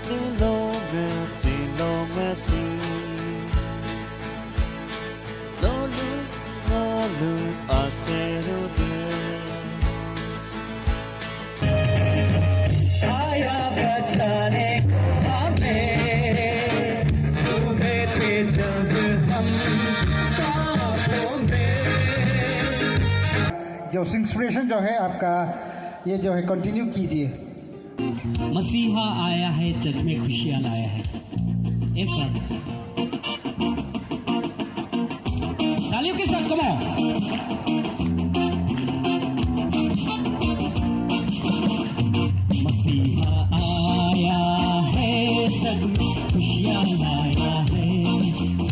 दिलों में सीनों में सी लोलू लोलू आसेरो दे आया बचाने हमें डूबे थे जब हम ख्वाबों में। जो इंस्पिरेशन जो है आपका ये जो है कंटिन्यू कीजिए। मसीहा आया है, जग में खुशियां लाया है, ये सब तालियों के साथ कमाओ। मसीहा आया है, जग में खुशियां लाया है,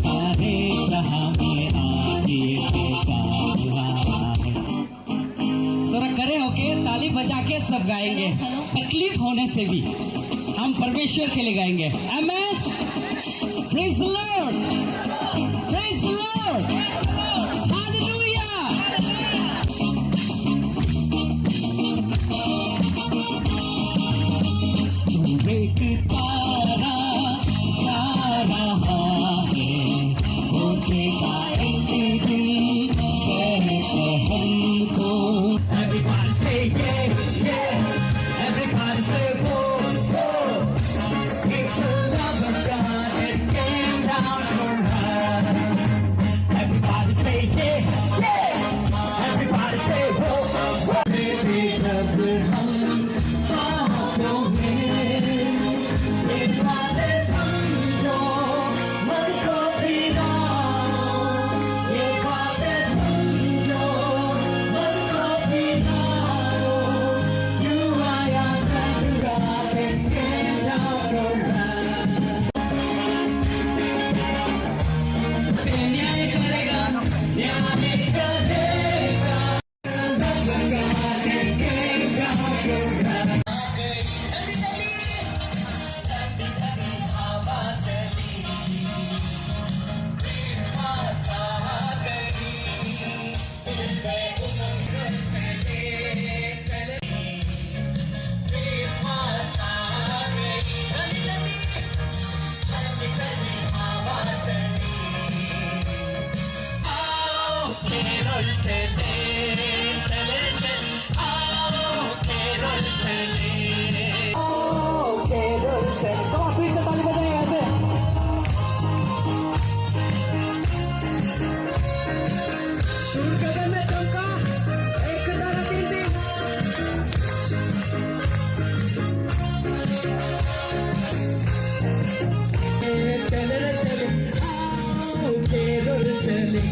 सारे जहां में आके बुलाया है। थोड़ा खड़े होके ताली बजा के सब गाएंगे, तकलीफ होने से भी हम परमेश्वर के लिए गाएंगे। Amen. Praise the Lord, praise the Lord, hallelujah. तू एक तारा जा रहा है, मुझे एक दिन कहते हमको। Everybody say yeah, yeah. Everybody say whoa, whoa. It's the love of God that came down from high. Everybody say yeah, yeah. Everybody say whoa, whoa. Baby, जब हम ख्वाबों में ये बातें समझो, मन को भिगाओ, ये बातें समझो, मन को भिगाओ। You are your friend, God, and came down from high. न्याय करेगा, न्याय करेगा, God and came down from high.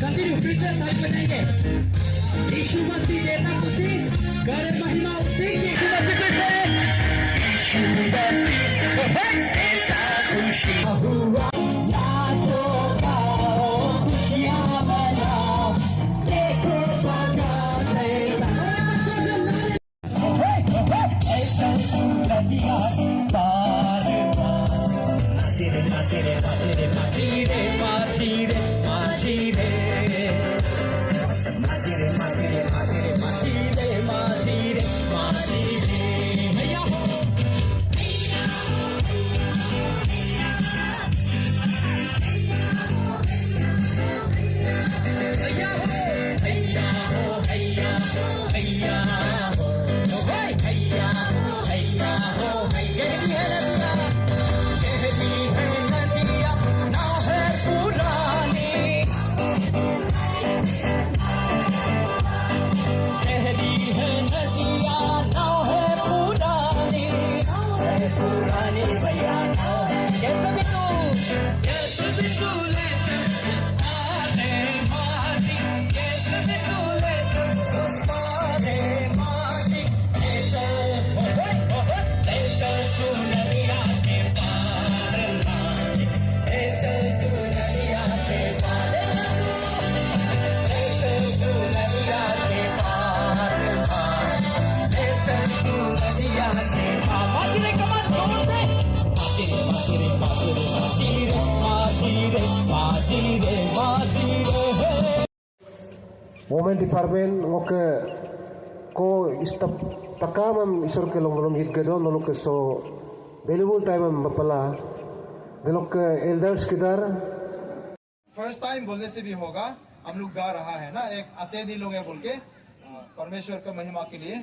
Continue, फिर से साथ बजाएंगे। यीशु मसीह देता खुशी, कर महिमा उसी की। यीशु मसीह देता खुशी। हुआ यादों का खुशियां मनाओ, देखो सगा से ऐसा नदियाँ पार तेरे तेरे तेरे तेरे माचीरे माचीरे माचीरे माचीरे माचीरे माचीरे माचीरे माचीरे भैया हो भैया हो भैया हो भैया हो भैया हो भैया हो भैया हो भैया Momen di parmen ngoke ko istap takamam isur ke long hit gedon lalu ke so valuable time में पला वे लोग के elders किधर फर्स्ट टाइम बोलने से भी होगा, हम लोग गा रहा है ना, एक आसेदी लोग है बोल के परमेश्वर का महिमा के लिए।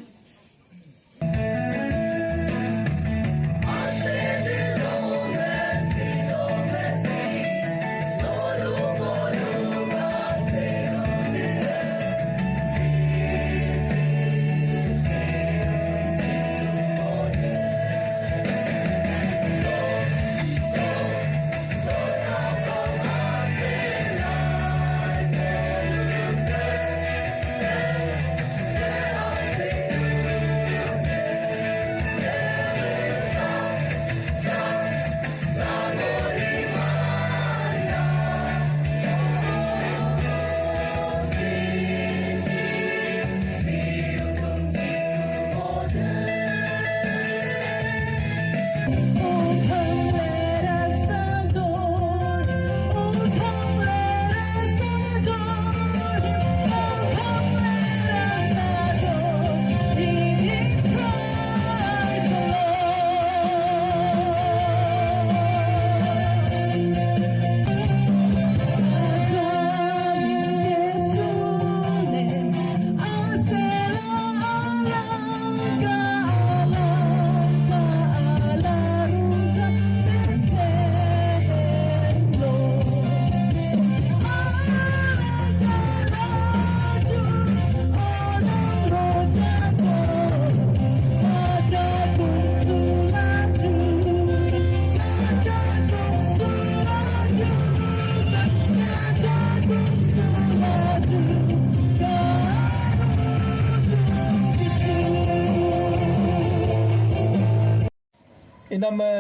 Ina me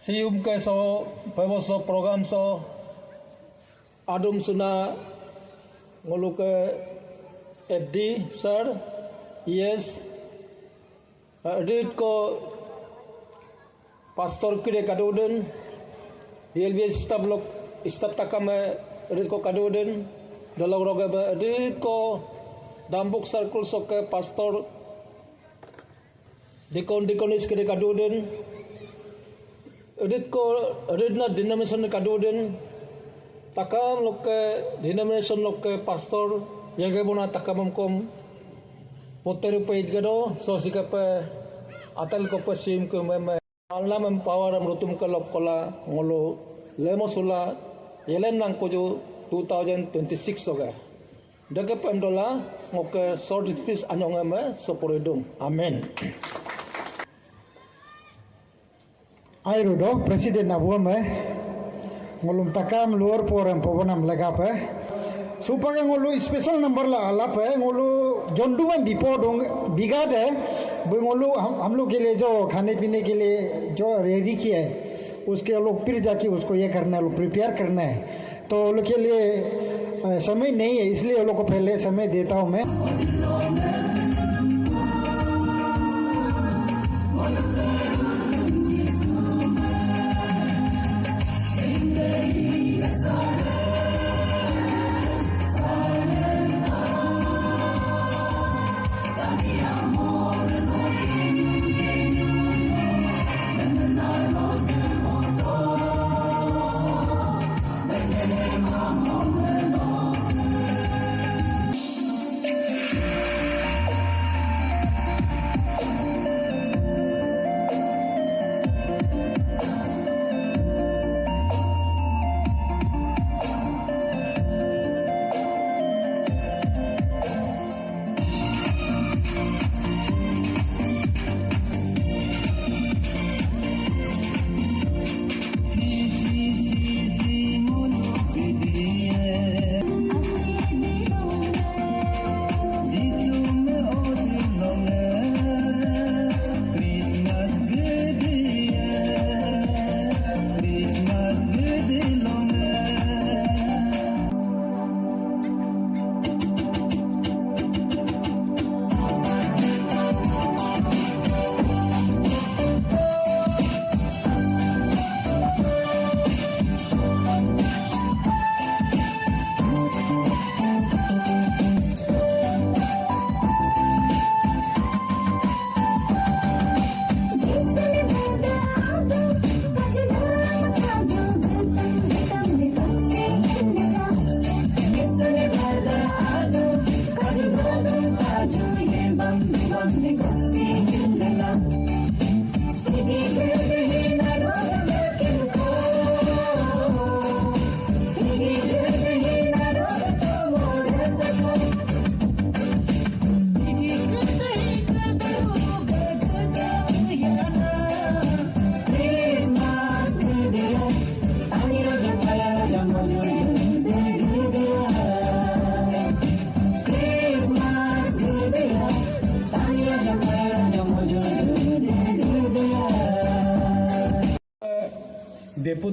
sium ke so pemoso program so adum suna ngolu ke FD sir yes edit ko pastor kire kaduden DLB staff takame edit ko kaduden dalam roga edit ko dambuk circle so ke pastor Dikonis kiri kaduden, edit na denomination kaduden, takam loke denomination loke pastor, yang kebuna takam kom, poteru page gado, so sikape atal ko pasim ko meme, Allah mempower merutum ke lokola ngolo lemosula, yelen nang kojo 2026 soga. Deke pendola ngoke short speech anyong eme soporedum. Amen. Ai rudo presiden abuam ngolum takam luar poram povanam lagape supaya ngolu special number la alape ngolu jonduan bipo dong बिगाड़े ngolu हम लोग के लिए जो खाने पीने के लिए जो रेडी किया है उसके लोग फिर जाके उसको ये करना है, लोग प्रिपेयर करना है, तो लोग के लिए समय नहीं है, इसलिए लोग को पहले समय देता हूँ मैं।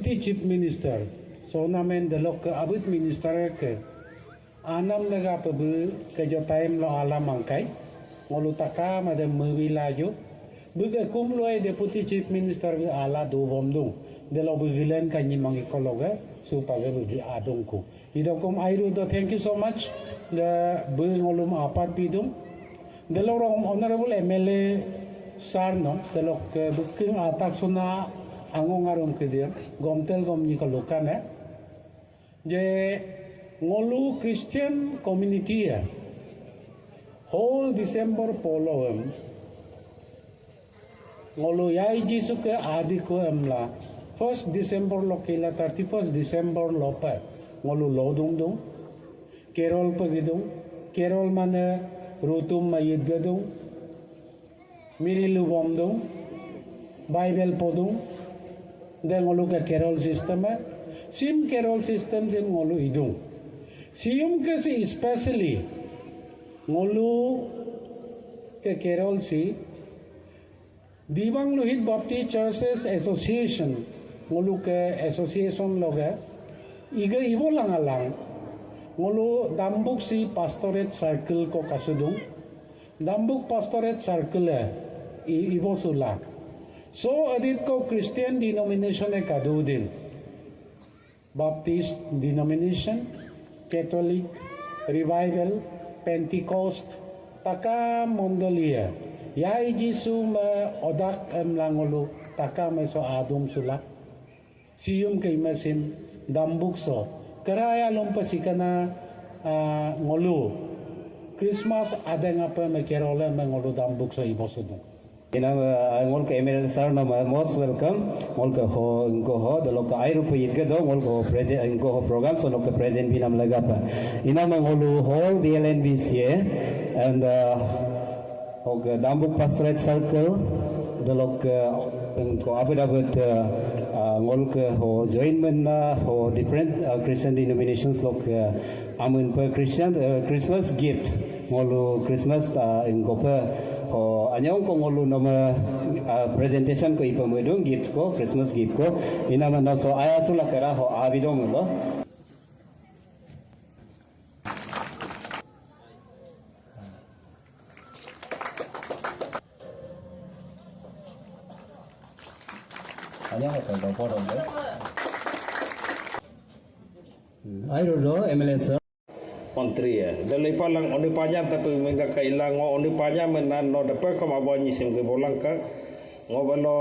deputy chief minister so namen delok ke abut minister ke anam lega pebu ke jo time lo alam angkai ngolu taka madam mewilaju buga kum loy deputy chief minister ke ala do bomdung delo bugilen kanyi mangi kologa supaya bugi adungku idokum airu do thank you so much the bu ngolum apat bidung delo rom honorable MLA sarno delo ke buking atak suna angong arum ke dia gomtel gomni kolokan je ngolu Christian community whole December polowem ngolu yai jisu ke adi ko emla 1st December lo kila 31st December lo pa ngolu lo dung dung kerol pagidung kerol mana rutum mayid gadung mirilu bomdung Bible podung dan ngolu ke kerol system sim kerol system din ngolu idung sium ke si especially ngolu ke kerol si Diwang Luhit Baptist Churches Association ngolu ke association loga iga ibo lang alang ngolu dambuk si pastorate circle ko kasudung dambuk pastorate circle ibo sula so adit ko Christian denomination e kadudin Baptist denomination Catholic Revival Pentecost taka mondolia yai jisu ma odak langolu taka meso adum sula siyum kay masin dambuk so karaya lompasikana ngolu Christmas ada ngapa mekerola mengolu dambuk so ibosudun ngol ka MLA sir na most welcome ngol ka ho the loka airu po yirga do ngol ko present ko program so loka present binam laga pa ina ngolu whole DLNBC and Dambuk Pastorate Circle dalok ko abot ngol ke ho joinment na ho different Christian denominations lok amun per Christmas gift ngolu Christmas ko pa ho anyong ko ngolu nama presentation ko ipamudong gift ko Christmas gift ko ina man so aya sula kara ho abidong lo I don't know, MLA sir. Menteri dalai palang oni panya tapi menga kailang oni panya menan no dapat ko mabonyi sim ke bolang ka ngobalo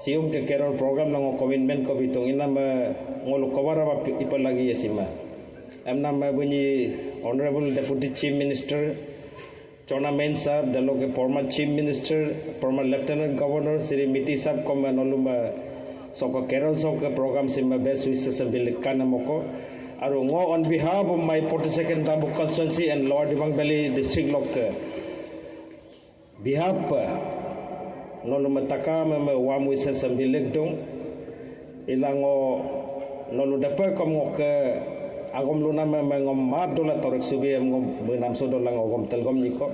sium ke kerol program ng commitment ko bitong ina ngolu kawara ba ipalagi yasima amna bunyi honorable deputy chief minister Chona Main Sahab dalo ke former chief minister former lieutenant governor Sri Miti Sahab ko manoluma soko kerol soko program simba best wishes abilikan moko aru ngo on behalf of my 42nd Dambuk constituency and Lower Dibang Valley district lok behalf nonu mataka me wam wishes abilik dong ilango nonu dapat ko ngo ke agom luna me ngom map dola torek subi ngom benam so dola ngom telgom niko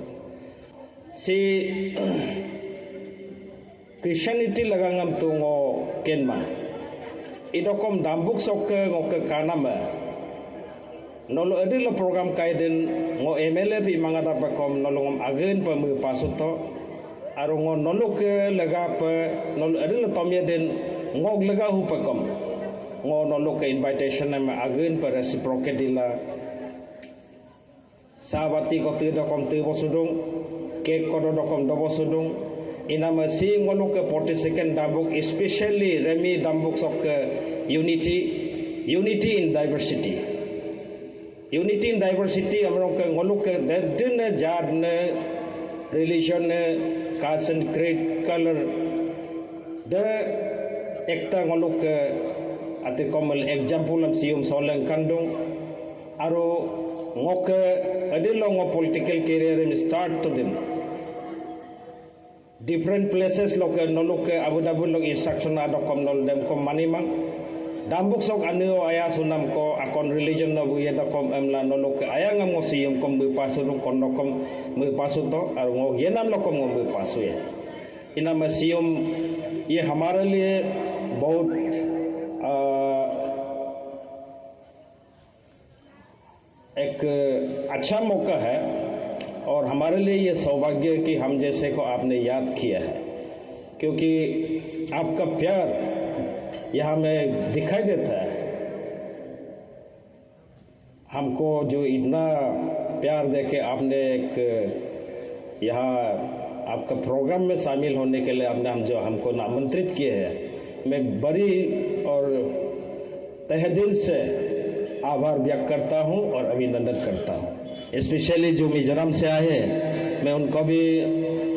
si Christianity lagangam tu ngo kenma idokom dambuk sok ngo ke kanama nolo adil program kaiden ngo MLA bi mangada pakom nolo ngom agen pa me pasuto aro ngo nolo ke laga pa nolo adil tomya den ngog laga hu pakom ngo nolo ke invitation na agen pa reciprocate dila sabati ko tu dokom tu bosudung ke ko dokom do bosudung inama si ngolu ke 42nd Dambuk especially Remi Dambuk sok ke unity in diversity amro ke ngolu ke dedne jadne religion caste and creed color the ekta ngolu ke ate komal example am sium soleng kandung aro ngoke adilo ngo political career in start to them different places loke noloke Abu Dhabi lok instruction ada kom nol dem kom manimang dambuk sok anu aya sunam ko akon religion no buya da kom emla noloke aya ngam ngosium kom bu pasu kon kom bu pasu to ar ngo yenam lokom bu pasu ya ina masium ये हमारे लिए बहुत एक अच्छा मौका है और हमारे लिए ये सौभाग्य है कि हम जैसे को आपने याद किया है, क्योंकि आपका प्यार यहाँ में दिखाई देता है। हमको जो इतना प्यार देके आपने एक यहाँ आपका प्रोग्राम में शामिल होने के लिए आपने हमको आमंत्रित किए हैं, मैं बड़ी और तहे दिल से आभार व्यक्त करता हूँ और अभिनंदन करता हूँ। स्पेशली जो मिजोरम से आए हैं, मैं उनको भी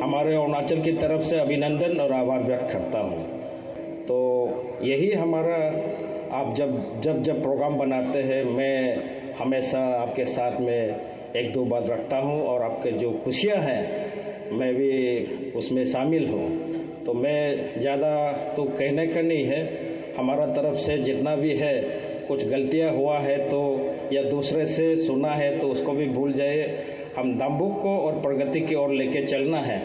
हमारे अरुणाचल की तरफ से अभिनंदन और आभार व्यक्त करता हूँ। तो यही हमारा, आप जब प्रोग्राम बनाते हैं, मैं हमेशा आपके साथ में एक दो बात रखता हूँ और आपके जो खुशियाँ हैं मैं भी उसमें शामिल हूँ। तो मैं ज़्यादा तो कहने का नहीं है, हमारा तरफ से जितना भी है, कुछ गलतियाँ हुआ है तो या दूसरे से सुना है तो उसको भी भूल जाए। हम दाम्बुक को और प्रगति की ओर लेके चलना है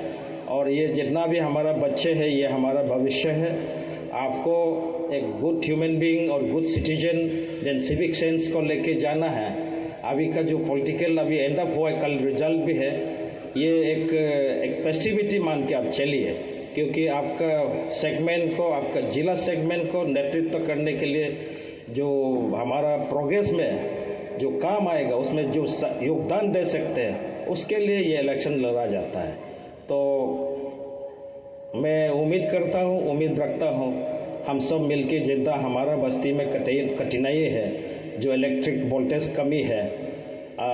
और ये जितना भी हमारा बच्चे हैं ये हमारा भविष्य है। आपको एक गुड ह्यूमन बीइंग और good citizen then civic sense को लेके जाना है। अभी का जो पॉलिटिकल अभी एंड अप हुआ है, कल रिजल्ट भी है, ये एक फेस्टिविटी मान के आप चलिए, क्योंकि आपका सेगमेंट को, आपका जिला सेगमेंट को नेतृत्व करने के लिए जो हमारा प्रोग्रेस में जो काम आएगा, उसमें जो योगदान दे सकते हैं, उसके लिए ये इलेक्शन लड़ा जाता है। तो मैं उम्मीद करता हूँ, उम्मीद रखता हूँ हम सब मिलके जितना हमारा बस्ती में कठिनाई है, जो इलेक्ट्रिक वोल्टेज कमी है,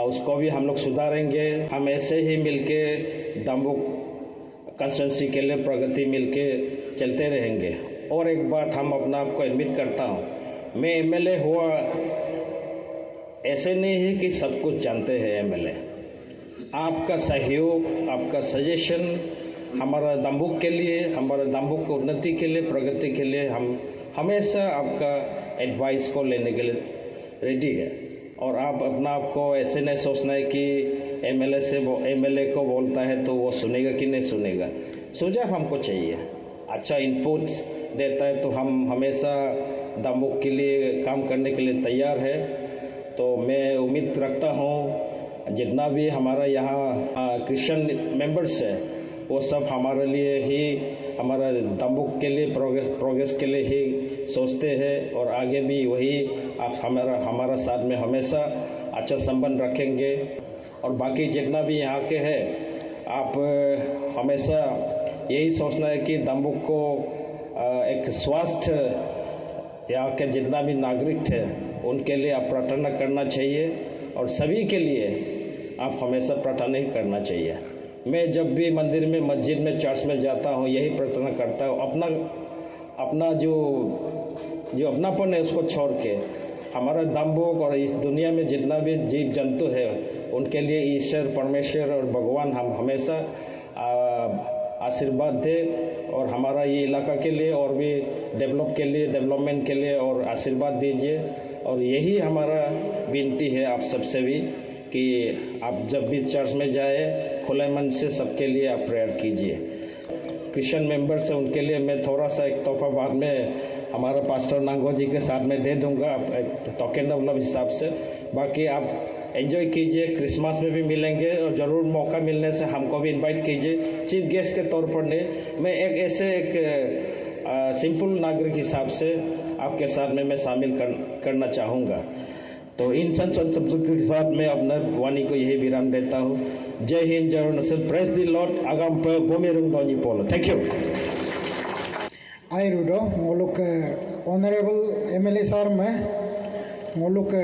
उसको भी हम लोग सुधारेंगे। हम ऐसे ही मिलके दाम्बुक कंस्टिट्यूंसी के लिए प्रगति मिलके चलते रहेंगे। और एक बात हम अपना आपको एडमिट करता हूँ, मैं एमएलए हुआ ऐसे नहीं है कि सब कुछ जानते हैं। एमएलए आपका सहयोग, आपका सजेशन हमारा दाम्बुक के लिए, हमारा दाम्बुक की उन्नति के लिए, प्रगति के लिए हम हमेशा आपका एडवाइस को लेने के लिए रेडी है। और आप अपना आपको ऐसे नहीं सोचना है कि एमएलए को बोलता है तो वो सुनेगा कि नहीं सुनेगा। सुझाव हमको चाहिए, अच्छा इनपुट देता है तो हम हमेशा दाम्बुक के लिए काम करने के लिए तैयार है। तो मैं उम्मीद रखता हूँ जितना भी हमारा यहाँ क्रिश्चियन मेंबर्स है वो सब हमारे लिए ही, हमारा दाम्बुक के लिए, प्रोग्रेस के लिए ही सोचते हैं और आगे भी वही आप हमारा साथ में हमेशा अच्छा संबंध रखेंगे। और बाकी जितना भी यहाँ के हैं, आप हमेशा यही सोचना है कि दाम्बुक को एक स्वास्थ्य, यहाँ के जितना भी नागरिक थे उनके लिए आप प्रार्थना करना चाहिए और सभी के लिए आप हमेशा प्रार्थना ही करना चाहिए। मैं जब भी मंदिर में, मस्जिद में, चर्च में जाता हूँ यही प्रार्थना करता हूँ, अपना जो अपनापन है उसको छोड़ के हमारा दाम्बुक और इस दुनिया में जितना भी जीव जंतु है उनके लिए ईश्वर, परमेश्वर और भगवान हम हमेशा आशीर्वाद दे और हमारा ये इलाका के लिए और भी डेवलपमेंट के लिए और आशीर्वाद दीजिए। और यही हमारा विनती है आप सबसे भी कि आप जब भी चर्च में जाए खुले मन से सबके लिए आप प्रेयर कीजिए। क्रिश्चियन मेंबर्स है उनके लिए मैं थोड़ा सा एक तोहफा बाद में हमारा पास्टर नांगो जी के साथ में दे दूंगा, एक टोकन मतलब हिसाब से। बाकी आप एंजॉय कीजिए, क्रिसमस में भी मिलेंगे और ज़रूर मौका मिलने से हमको भी इनवाइट कीजिए चीफ गेस्ट के तौर पर। नहीं, मैं एक ऐसे सिंपल नागरिक हिसाब से आपके साथ में मैं शामिल करना चाहूँगा। तो इन शब्दों के साथ मैं अपना वाणी को यही विराम देता हूँ। जय हिंद, जय अरुणाचल, प्रेज द लॉर्ड, आगाम पर बोमेरुंग दोनी पोलो। Thank you. आई रूडो मोलुक ऑनरेबल एमएलए सर में मोलुक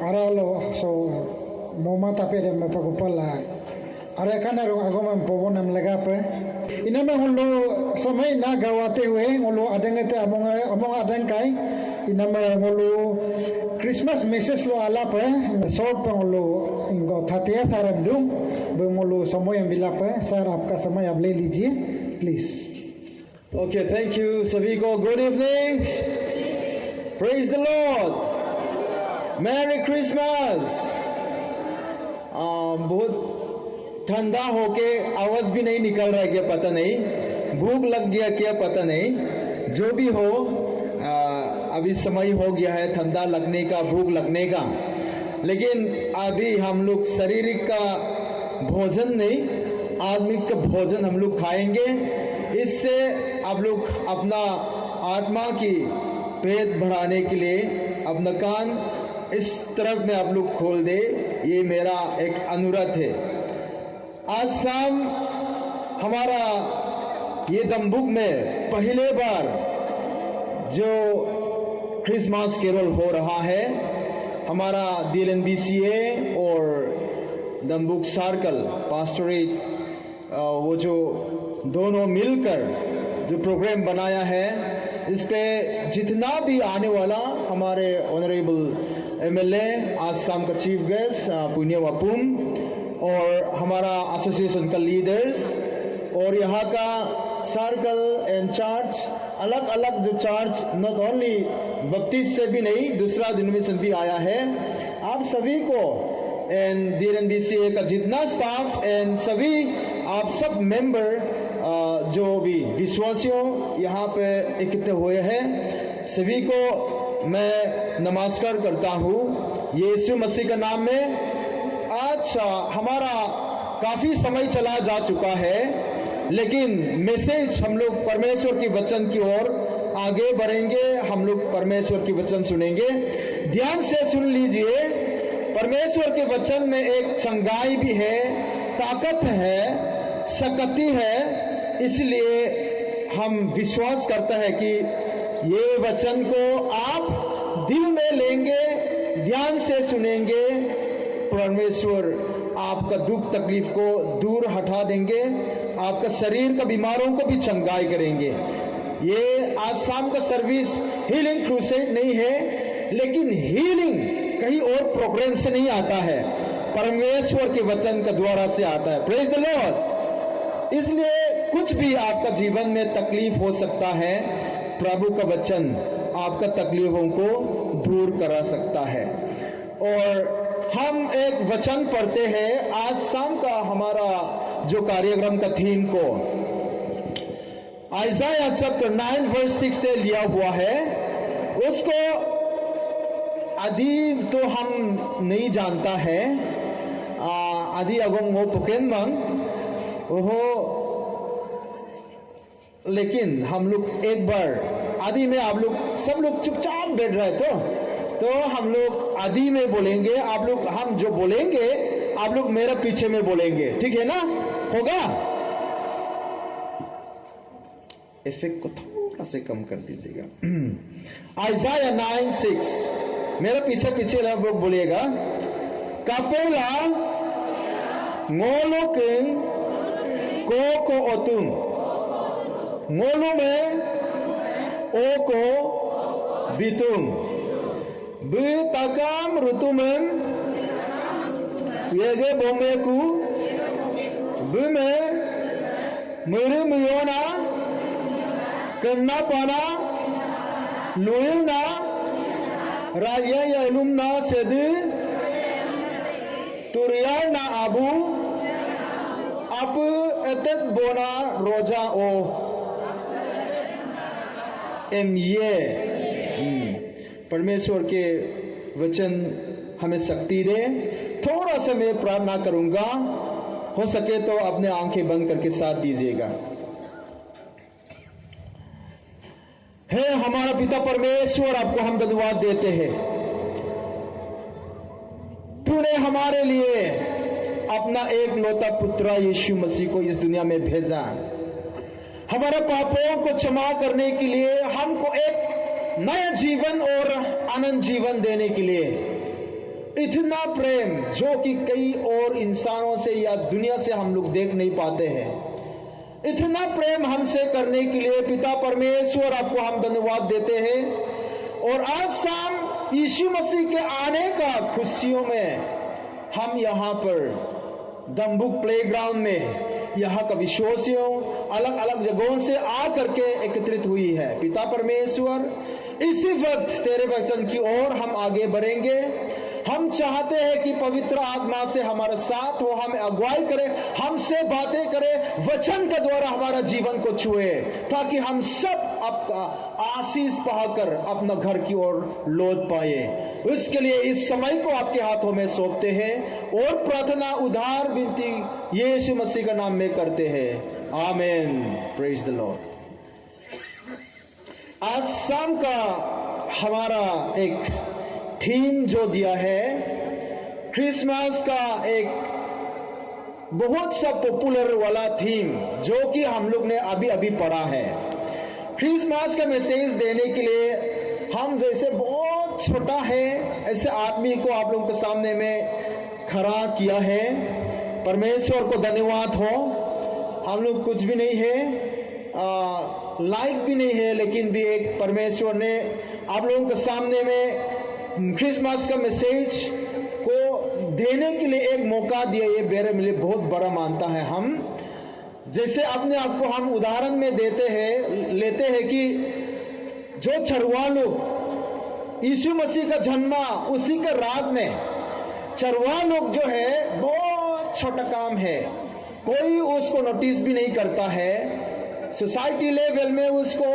आरालो सो मोमा तापेरे में पगुपला अरे खाना रो आगम हम पवन हम लगा पे इन्हें में हम लोग समय ना गवाते हुए हम लोग अडेंगते अमोंग अडेंग काई इन्हें में हम लोग क्रिसमस मैसेज लो आला पे शॉर्ट पे हम लोग इनको थातिया सारम दूं वो हम लोग समय मिला पे। सर आपका समय आप ले लीजिए प्लीज। ओके, थैंक यू सभी को। Good evening, praise the Lord, merry Christmas. बहुत ठंडा होके आवाज भी नहीं निकल रहा है क्या पता नहीं, भूख लग गया क्या पता नहीं, जो भी हो अभी समय हो गया है ठंडा लगने का, भूख लगने का। लेकिन अभी हम लोग शारीरिक का भोजन नहीं, आत्मिक का भोजन हम लोग खाएंगे। इससे आप लोग अपना आत्मा की पेट बढ़ाने के लिए अपना कान इस तरफ में आप लोग खोल दे, ये मेरा एक अनुरोध है। आज शाम हमारा ये दमबुक में पहले बार जो क्रिसमस कैरोल हो रहा है, हमारा DLNBCA और दमबुक सर्कल पास्टोरेट वो जो दोनों मिलकर जो प्रोग्राम बनाया है, इस पे जितना भी आने वाला हमारे ऑनरेबल MLA आसाम का चीफ गेस्ट पुण्य वापुम और हमारा एसोसिएशन का लीडर्स और यहाँ का सर्कल एंड चर्च, अलग अलग जो चर्च नॉट ओनली बप्टिस्ट से भी नहीं, दूसरा डिनोमिनेशन भी आया है। आप सभी को एंड DLNBCA का जितना स्टाफ एंड सभी आप सब मेंबर जो भी विश्वासियों यहाँ पे इकट्ठे हुए हैं, सभी को मैं नमस्कार करता हूँ यीशु मसीह का नाम में। आज हमारा काफी समय चला जा चुका है, लेकिन मैसेज हम लोग परमेश्वर की वचन की ओर आगे बढ़ेंगे। हम लोग परमेश्वर की वचन सुनेंगे, ध्यान से सुन लीजिए। परमेश्वर के वचन में एक चंगाई भी है, ताकत है, शक्ति है। इसलिए हम विश्वास करते हैं कि ये वचन को आप दिल में लेंगे, ध्यान से सुनेंगे। परमेश्वर आपका दुख तकलीफ को दूर हटा देंगे, आपका शरीर का बीमारों को भी चंगाई करेंगे। ये आज शाम का सर्विस हीलिंग क्रूसेड नहीं है, लेकिन हीलिंग कहीं और प्रोग्राम से नहीं आता है, परमेश्वर के वचन का द्वारा से आता है। Praise the Lord. इसलिए कुछ भी आपका जीवन में तकलीफ हो सकता है, प्रभु का वचन आपका तकलीफों को दूर करा सकता है। और हम एक वचन पढ़ते हैं आज शाम का हमारा जो कार्यक्रम का थीम को आइज़ाया चैप्टर 9 वर्स 6 से लिया हुआ है। उसको आदि तो हम नहीं जानता है, आदि अगोंग वो पुकेनमंग वो, लेकिन हम लोग एक बार आदि में आप लोग सब लोग चुपचाप बैठ रहे तो हम लोग आदि में बोलेंगे, आप लोग हम जो बोलेंगे आप लोग मेरे पीछे में बोलेंगे, ठीक है ना? होगा? इफेक्ट को थोड़ा से कम कर दीजिएगा। आइज़ाया 9:6 मेरे पीछे पीछे आप लोग बोलिएगा। कापेला ngoloking koko otung ngolo में oko bitung bu takam rutumem yege bomeku bu में मेरे मियोना करना पाना लुइलना राया यालुमना सेदु तुरियाना आबू आप एतेत बोना रोजा ओ एम ये परमेश्वर के वचन हमें शक्ति दे। थोड़ा सा मैं प्रार्थना करूंगा, हो सके तो अपने आंखें बंद करके साथ दीजिएगा। हे हमारा पिता परमेश्वर, आपको हम धन्यवाद देते हैं। तूने हमारे लिए अपना एक लौता पुत्र यीशु मसीह को इस दुनिया में भेजा, हमारे पापों को क्षमा करने के लिए, हमको एक नया जीवन और आनंद जीवन देने के लिए। इतना प्रेम जो कि कई और इंसानों से या दुनिया से हम लोग देख नहीं पाते हैं, इतना प्रेम हमसे करने के लिए पिता परमेश्वर आपको हम धन्यवाद देते हैं। और आज शाम यीशु मसीह के आने का खुशियों में हम यहाँ पर दमबुक प्लेग्राउंड में यहाँ का विश्वासियों अलग अलग जगहों से आकर के एकत्रित हुई है। पिता परमेश्वर, इसी वक्त तेरे वचन की ओर हम आगे बढ़ेंगे। हम चाहते हैं कि पवित्र आत्मा से हमारा साथ हो, हमें अगुवाई करे, हमसे बातें करे, वचन के द्वारा हमारा जीवन को छुए, ताकि हम सब आपका आशीष पाकर अपना घर की ओर लौट पाए। उसके लिए इस समय को आपके हाथों में सौंपते हैं और प्रार्थना उधार विनती यीशु मसीह का नाम में करते हैं। आमीन। Praise the Lord. आज शाम का हमारा एक थीम जो दिया है, क्रिसमस का एक बहुत सा पॉपुलर वाला थीम जो कि हम लोग ने अभी अभी पढ़ा है। क्रिसमस का मैसेज देने के लिए हम जैसे बहुत छोटा है ऐसे आदमी को आप लोगों के सामने में खड़ा किया है। परमेश्वर को धन्यवाद हो। हम लोग कुछ भी नहीं है, लाइक भी नहीं है, लेकिन भी एक परमेश्वर ने आप लोगों के सामने में क्रिसमस का मैसेज को देने के लिए एक मौका दिया। ये मेरे लिए बहुत बड़ा मानता है। हम जैसे अपने आप को हम उदाहरण में लेते हैं कि जो चरवाहा लोग यीशु मसीह का जन्मा उसी के रात में, चरवाहा लोग जो है बहुत छोटा काम है, कोई उसको नोटिस भी नहीं करता है, सोसाइटी लेवल में उसको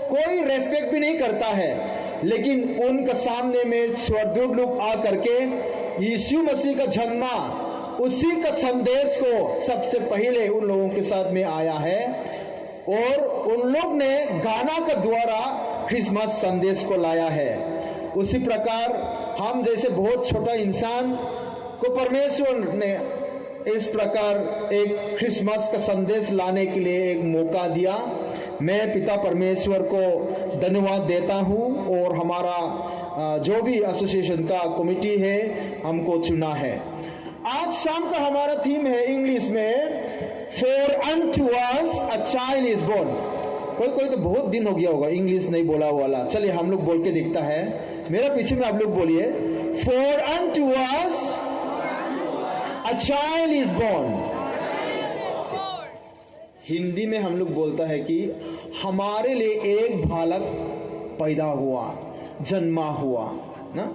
कोई रेस्पेक्ट भी नहीं करता है, लेकिन उनके सामने में स्वर्गदूत लोग आ करके यीशु मसीह का जन्मा उसी का संदेश को सबसे पहले उन लोगों के साथ में आया है और उन लोग ने गाना के द्वारा क्रिसमस संदेश को लाया है। उसी प्रकार हम जैसे बहुत छोटा इंसान को परमेश्वर ने इस प्रकार एक क्रिसमस का संदेश लाने के लिए एक मौका दिया। मैं पिता परमेश्वर को धन्यवाद देता हूं और हमारा जो भी एसोसिएशन का कमेटी है हमको चुना है। आज शाम का हमारा थीम है इंग्लिश में for unto us a child is born. कोई तो बहुत दिन हो गया होगा इंग्लिश नहीं बोला वाला। चलिए हम लोग बोल के दिखता है, मेरा पीछे में आप लोग बोलिए, for unto us a child is born. Hindi में हम लोग बोलता है कि हमारे लिए एक बालक पैदा हुआ, जन्मा हुआ ना।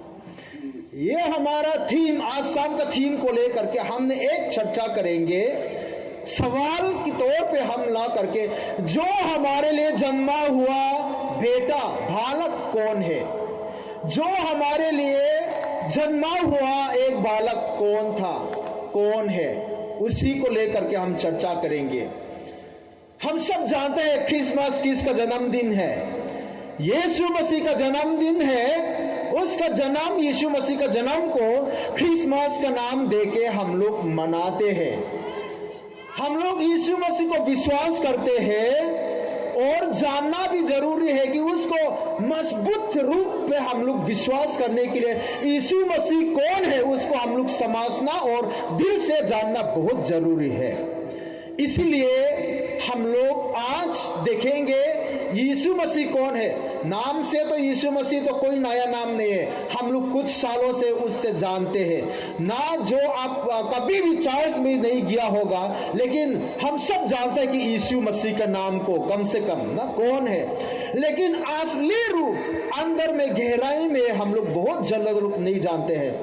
ये हमारा थीम, आज शाम का थीम को लेकर के हमने एक चर्चा करेंगे। सवाल के तौर पे हम ला करके जो हमारे लिए जन्मा हुआ बेटा बालक कौन है, जो हमारे लिए जन्मा हुआ एक बालक कौन था, कौन है, उसी को लेकर के हम चर्चा करेंगे। हम सब जानते हैं क्रिसमस किसका जन्मदिन है, यीशु मसीह का जन्मदिन है। उसका जन्म, यीशु मसीह का जन्म को क्रिसमस का नाम देके हम लोग मनाते हैं। हम लोग यीशु मसीह को विश्वास करते हैं और जानना भी जरूरी है कि उसको मजबूत रूप में हम लोग विश्वास करने के लिए यीशु मसीह कौन है उसको हम लोग समझना और दिल से जानना बहुत जरूरी है। इसलिए हम लोग आज देखेंगे यीशु मसीह कौन है। नाम से तो यीशु मसीह तो कोई नया नाम नहीं है, हम लोग कुछ सालों से उससे जानते हैं ना। जो आप कभी भी चर्च में नहीं गया होगा, लेकिन हम सब जानते हैं कि यीशु मसीह का नाम को कम से कम ना कौन है, लेकिन असली रूप अंदर में गहराई में हम लोग बहुत जल्द रूप नहीं जानते हैं।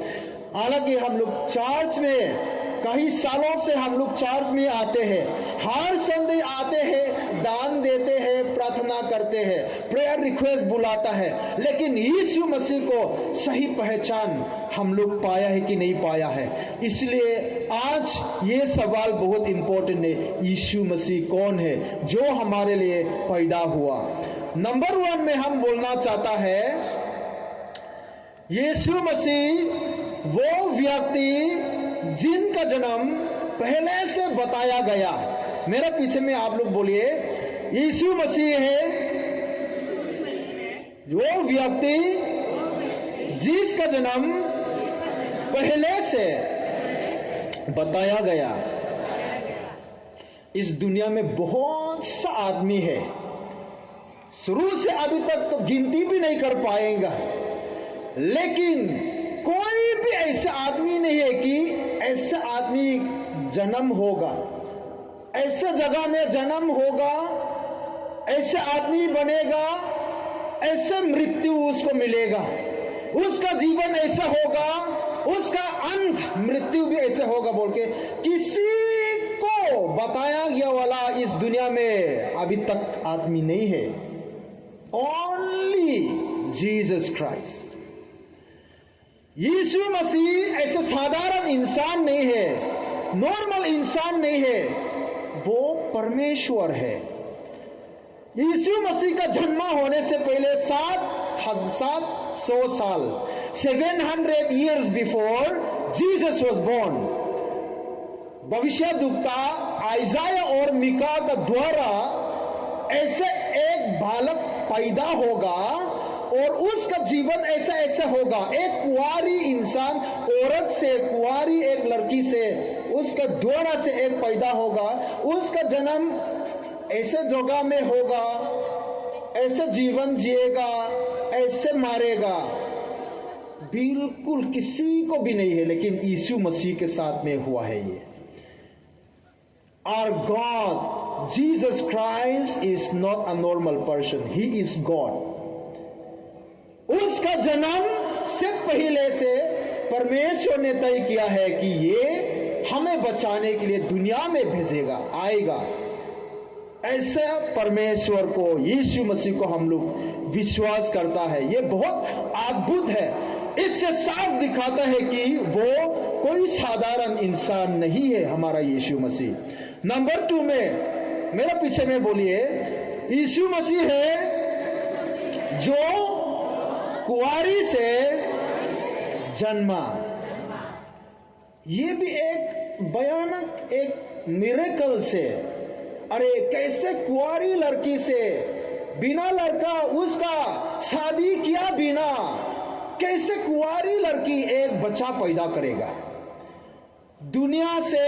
हालांकि हम लोग चर्च में कई सालों से हम लोग चर्च में आते हैं, हर संडे आते हैं, दान देते हैं, प्रार्थना करते हैं, प्रेयर रिक्वेस्ट बुलाता है, लेकिन यीशु मसीह को सही पहचान हम लोग पाया है कि नहीं पाया है। इसलिए आज ये सवाल बहुत इंपॉर्टेंट है, यीशु मसीह कौन है जो हमारे लिए पैदा हुआ। नंबर 1 में हम बोलना चाहता है यीशु मसीह वो व्यक्ति जिनका जन्म पहले से बताया गया। मेरे पीछे में आप लोग बोलिए, यीशु मसीह है वो व्यक्ति जिसका जन्म पहले से बताया गया। इस दुनिया में बहुत सा आदमी है, शुरू से अभी तक तो गिनती भी नहीं कर पाएगा, लेकिन कोई भी ऐसा आदमी नहीं है कि ऐसा आदमी जन्म होगा, ऐसा जगह में जन्म होगा, ऐसा आदमी बनेगा, ऐसा मृत्यु उसको मिलेगा, उसका जीवन ऐसा होगा, उसका अंत मृत्यु भी ऐसा होगा बोल के किसी को बताया गया वाला इस दुनिया में अभी तक आदमी नहीं है। Only Jesus Christ. Yeshu Masih ऐसे साधारण इंसान नहीं है, नॉर्मल इंसान नहीं है, वो परमेश्वर है। यीशु मसीह का जन्म होने से पहले 700 साल 700 years before Jesus was born, भविष्यद्वक्ता आइजाया और मिका का द्वारा ऐसे एक बालक पैदा होगा और उसका जीवन ऐसा ऐसा होगा। एक कुंवारी इंसान, औरत से, कुंवारी एक लड़की से, उसका द्वारा से एक पैदा होगा। उसका जन्म ऐसे जगह में होगा, ऐसे जीवन जिएगा, ऐसे मारेगा। बिल्कुल किसी को भी नहीं है, लेकिन यीशु मसीह के साथ में हुआ है ये। Our God, Jesus Christ is not a normal person. He is God. उसका जन्म से पहले से परमेश्वर ने तय किया है कि ये हमें बचाने के लिए दुनिया में भेजेगा, आएगा। ऐसे परमेश्वर को, यीशु मसीह को हम लोग विश्वास करता है। ये बहुत अद्भुत है। इससे साफ दिखाता है कि वो कोई साधारण इंसान नहीं है, हमारा यीशु मसीह। नंबर 2 में मेरे पीछे में बोलिए, यीशु मसीह है जो कुंवारी से जन्मा। ये भी एक भयानक एक मिरेकल से, अरे कैसे कुंवारी लड़की से, बिना लड़का उसका शादी किया बिना, कैसे कुंवारी लड़की एक बच्चा पैदा करेगा। दुनिया से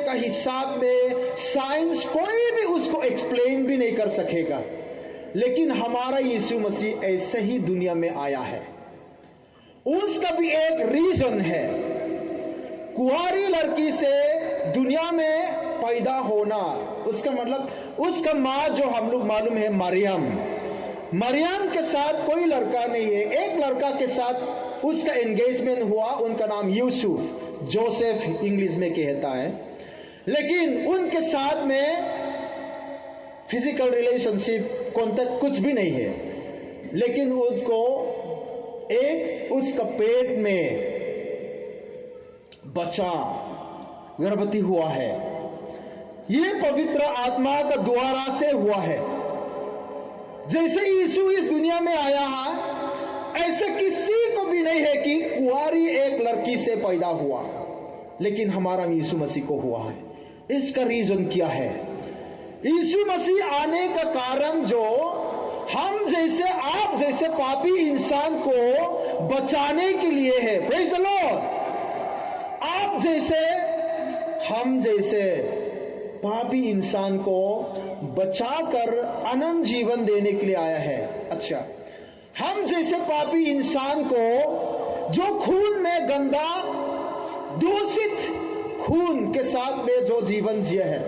का हिसाब में साइंस कोई भी उसको एक्सप्लेन भी नहीं कर सकेगा, लेकिन हमारा यीशु मसीह ऐसे ही दुनिया में आया है। उसका भी एक रीजन है। कुंवारी लड़की से दुनिया में पैदा होना, उसका मतलब उसका माँ जो हम लोग मालूम है मरियम के साथ कोई लड़का नहीं है। एक लड़का के साथ उसका एंगेजमेंट हुआ, उनका नाम यूसुफ, जोसेफ इंग्लिश में कहता है, लेकिन उनके साथ में फिजिकल रिलेशनशिप कॉन्टेक्ट कुछ भी नहीं है। लेकिन उसको एक उसका पेट में बच्चा गर्भवती हुआ है। ये पवित्र आत्मा का द्वारा से हुआ है। जैसे यीशु इस दुनिया में आया है, ऐसे किसी को भी नहीं है कि कुंवारी एक लड़की से पैदा हुआ, लेकिन हमारा यीशु मसीह को हुआ है। इसका रीजन क्या है? यीशु मसीह आने का कारण जो हम जैसे, आप जैसे पापी इंसान को बचाने के लिए है। Praise the Lord. आप जैसे, हम जैसे पापी इंसान को बचाकर अनंत जीवन देने के लिए आया है। अच्छा, हम जैसे पापी इंसान को जो खून में गंदा दूषित खून के साथ में जो जीवन जिया है,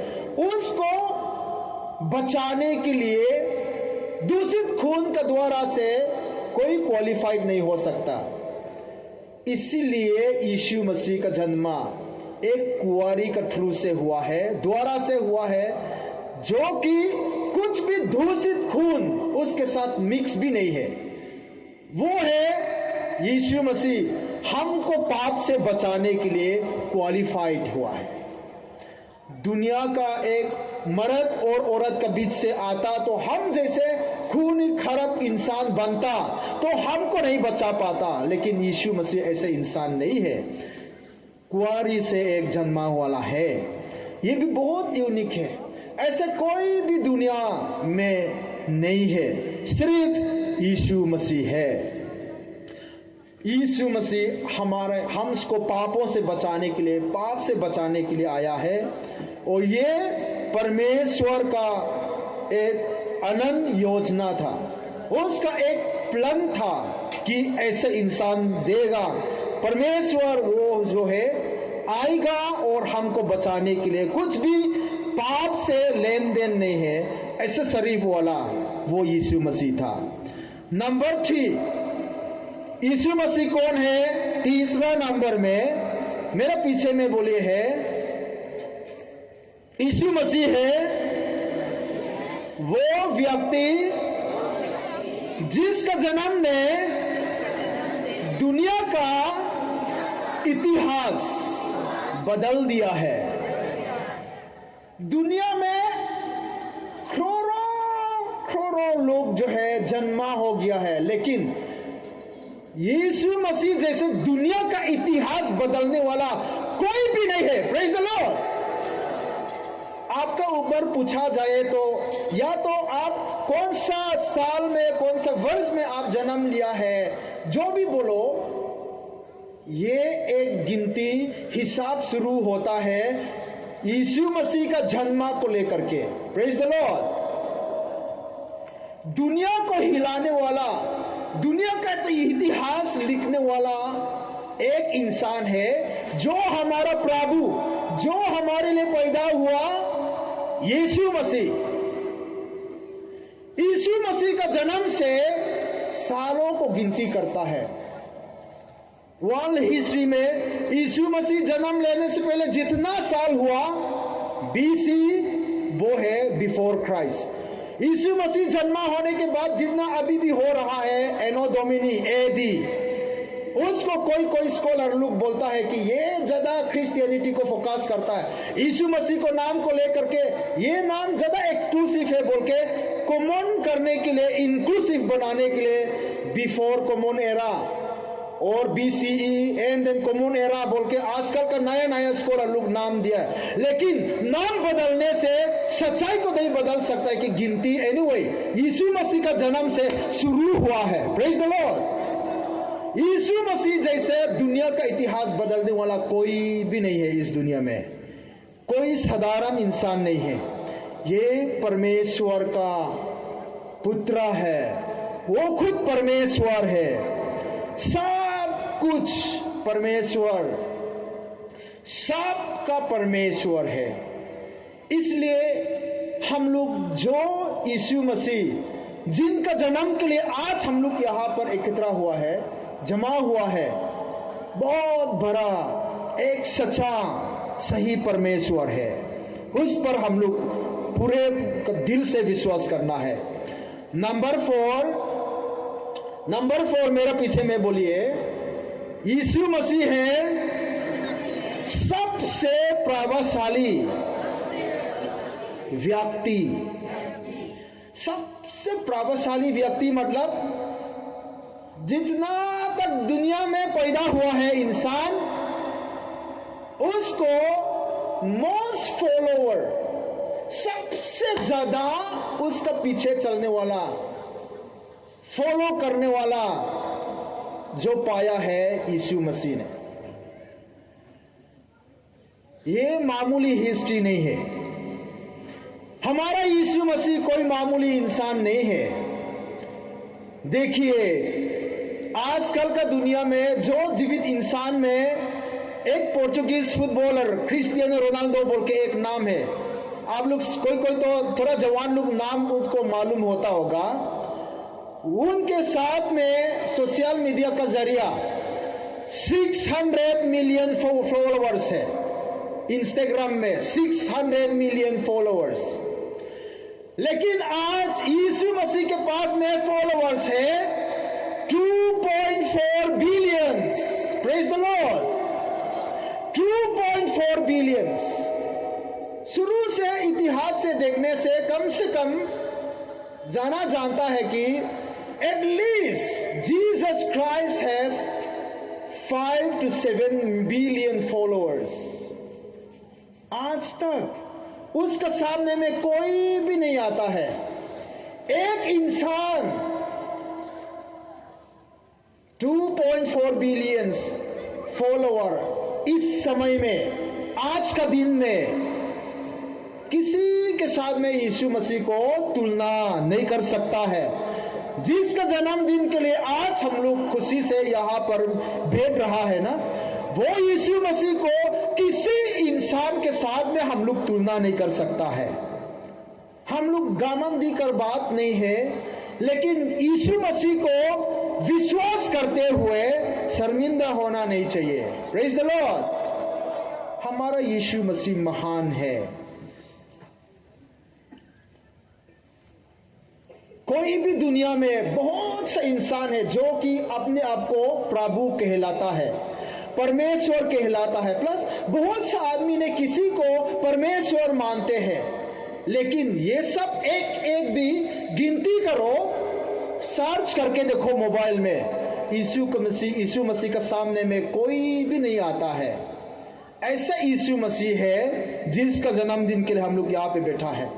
उसको बचाने के लिए दूषित खून के द्वारा से कोई क्वालिफाइड नहीं हो सकता। इसीलिए यीशु मसीह का जन्म एक कुंवारी का थ्रू से हुआ है, द्वारा से हुआ है, जो कि कुछ भी दूषित खून उसके साथ मिक्स भी नहीं है। वो है यीशु मसीह हमको पाप से बचाने के लिए क्वालिफाइड हुआ है। दुनिया का एक मर्द और औरत के बीच से आता तो हम जैसे खून खराब इंसान बनता तो हमको नहीं बचा पाता, लेकिन यीशु मसीह ऐसे इंसान नहीं है, कुंवारी से एक जन्मा वाला है। ये भी बहुत यूनिक है, ऐसे कोई भी दुनिया में नहीं है, सिर्फ यीशु मसीह है। यीशु मसीह हमको पापों से बचाने के लिए, पाप से बचाने के लिए आया है। और ये परमेश्वर का एक अनंत योजना था, उसका एक प्लान था कि ऐसे इंसान देगा। परमेश्वर वो जो है आएगा और हमको बचाने के लिए, कुछ भी पाप से लेन देन नहीं है, ऐसे शरीफ वाला वो यीशु मसीह था। नंबर 3, यीशु मसीह कौन है? तीसरा नंबर में मेरे पीछे में बोले है, यीशु मसीह है वो व्यक्ति जिसका जन्म ने दुनिया का इतिहास बदल दिया है। दुनिया में करोड़ों लोग जो है जन्मा हो गया है, लेकिन यीशु मसीह जैसे दुनिया का इतिहास बदलने वाला कोई भी नहीं है। Praise the Lord. आपका ऊपर पूछा जाए तो या तो आप कौन सा साल में, कौन सा वर्ष में आप जन्म लिया है, जो भी बोलो, ये एक गिनती हिसाब शुरू होता है यीशु मसीह का जन्म को लेकर के। Praise the Lord. दुनिया को हिलाने वाला, दुनिया का इतिहास लिखने वाला एक इंसान है, जो हमारा प्रभु, जो हमारे लिए पैदा हुआ, यीशु मसीह। यीशु मसीह का जन्म से सालों को गिनती करता है। वर्ल्ड हिस्ट्री में यीशु मसीह जन्म लेने से पहले जितना साल हुआ, BC, वो है बिफोर क्राइस्ट। यीशु मसीह जन्म होने के बाद जितना अभी भी हो रहा है, एनो डोमिनी AD, उसको कोई स्कॉलर लोग बोलता है कि ये ज्यादा क्रिश्चियनिटी को फोकस करता है। यीशु मसीह को नाम को लेकर के ये नाम ज्यादा एक्सक्लूसिव है बोल के, कॉमन करने के लिए, इंक्लूसिव बनाने के लिए बिफोर कॉमन एरा और BCE and then common era बोल के आजकल का नया स्कॉलर लोग नाम दिया है। लेकिन नाम बदलने से सच्चाई को नहीं बदल सकता है कि गिनती एनीवे यीशु मसीह का जन्म से शुरू हुआ है। Praise the Lord. Yeshu Masih जैसे दुनिया का इतिहास बदलने वाला कोई भी नहीं है इस दुनिया में। कोई साधारण इंसान नहीं है। ये परमेश्वर का पुत्र है, वो खुद परमेश्वर है। सब कुछ परमेश्वर, सब का परमेश्वर है। इसलिए हम लोग जो यीशु मसीह, जिनका जन्म के लिए आज हम लोग यहाँ पर एकत्र हुआ है, जमा हुआ है, बहुत बड़ा एक सच्चा सही परमेश्वर है। उस पर हम लोग पूरे दिल से विश्वास करना है। नंबर 4 मेरा पीछे में बोलिए, यीशु मसीह है सबसे प्रभावशाली व्यक्ति। सबसे प्रभावशाली व्यक्ति मतलब जितना तक दुनिया में पैदा हुआ है इंसान, उसको मोस्ट फॉलोवर, सबसे ज्यादा उसका पीछे चलने वाला, फॉलो करने वाला जो पाया है यीशु मसीह ने। ये मामूली हिस्ट्री नहीं है। हमारा यीशु मसीह कोई मामूली इंसान नहीं है। देखिए, आजकल का दुनिया में जो जीवित इंसान में एक पोर्चुगीज फुटबॉलर क्रिस्टियानो रोनाल्डो बोल के एक नाम है। आप लोग कोई तो थोड़ा जवान लोग नाम उसको मालूम होता होगा। उनके साथ में सोशल मीडिया का जरिया 600 मिलियन फॉलोअर्स है। इंस्टाग्राम में 600 मिलियन फॉलोअर्स। लेकिन आज यीशु मसीह के पास में फॉलोअर्स है 2.4 billions. Praise the Lord. 2.4 billions. शुरू से इतिहास से देखने से कम जाना जाता है कि at least Jesus Christ has 5 to 7 billion followers. आज तक उसका सामने में कोई भी नहीं आता है। एक इंसान 2.4 बिलियन फॉलोअर इस समय में, आज का दिन में किसी के साथ में यीशु मसीह को तुलना नहीं कर सकता है। जिसका जन्मदिन के लिए आज हम लोग खुशी से यहाँ पर बैठ रहा है ना, वो यीशु मसीह को किसी इंसान के साथ में हम लोग तुलना नहीं कर सकता है। हम लोग घमंडी कर बात नहीं है, लेकिन यीशु मसीह को विश्वास करते हुए शर्मिंदा होना नहीं चाहिए। Praise the Lord. हमारा यीशु मसीह महान है। कोई भी दुनिया में बहुत से इंसान है जो कि अपने आप को प्रभु कहलाता है, परमेश्वर कहलाता है, प्लस बहुत से आदमी ने किसी को परमेश्वर मानते हैं। लेकिन ये सब एक एक भी गिनती करो, सर्च करके देखो मोबाइल में, यीशु मसीह का सामने में कोई भी नहीं आता है। ऐसा यीशु मसीह है जिसका जन्मदिन के लिए हम लोग यहाँ पे बैठा है।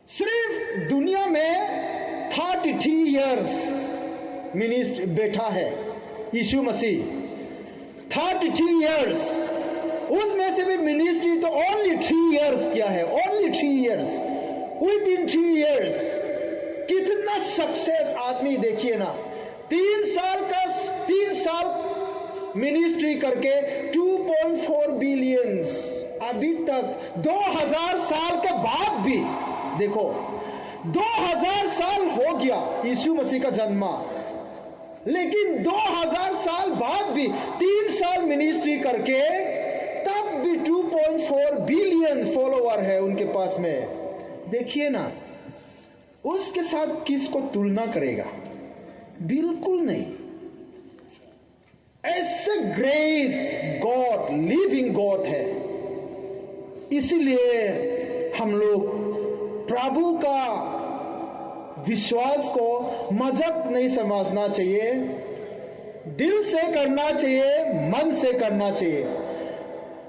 सिर्फ दुनिया में 33 इयर्स मिनिस्ट्री बैठा है यीशु मसीह, 33 इयर्स। उसमें से भी मिनिस्ट्री तो ओनली 3 इयर्स किया है, only 3 years. With in 3 years कितना सक्सेस आदमी देखिए ना, 3 साल मिनिस्ट्री करके 2.4 बिलियंस। अभी तक 2000 साल के बाद भी देखो, 2000 साल हो गया यीशु मसीह का जन्म, लेकिन 2000 साल बाद भी 3 साल मिनिस्ट्री करके तब भी 2.4 बिलियन फॉलोवर है उनके पास में। देखिए ना, उसके साथ किसको तुलना करेगा? बिल्कुल नहीं। ऐसे ग्रेट गॉड, लिविंग गॉड है। इसीलिए हम लोग प्रभु का विश्वास को मजाक नहीं समझना चाहिए, दिल से करना चाहिए, मन से करना चाहिए।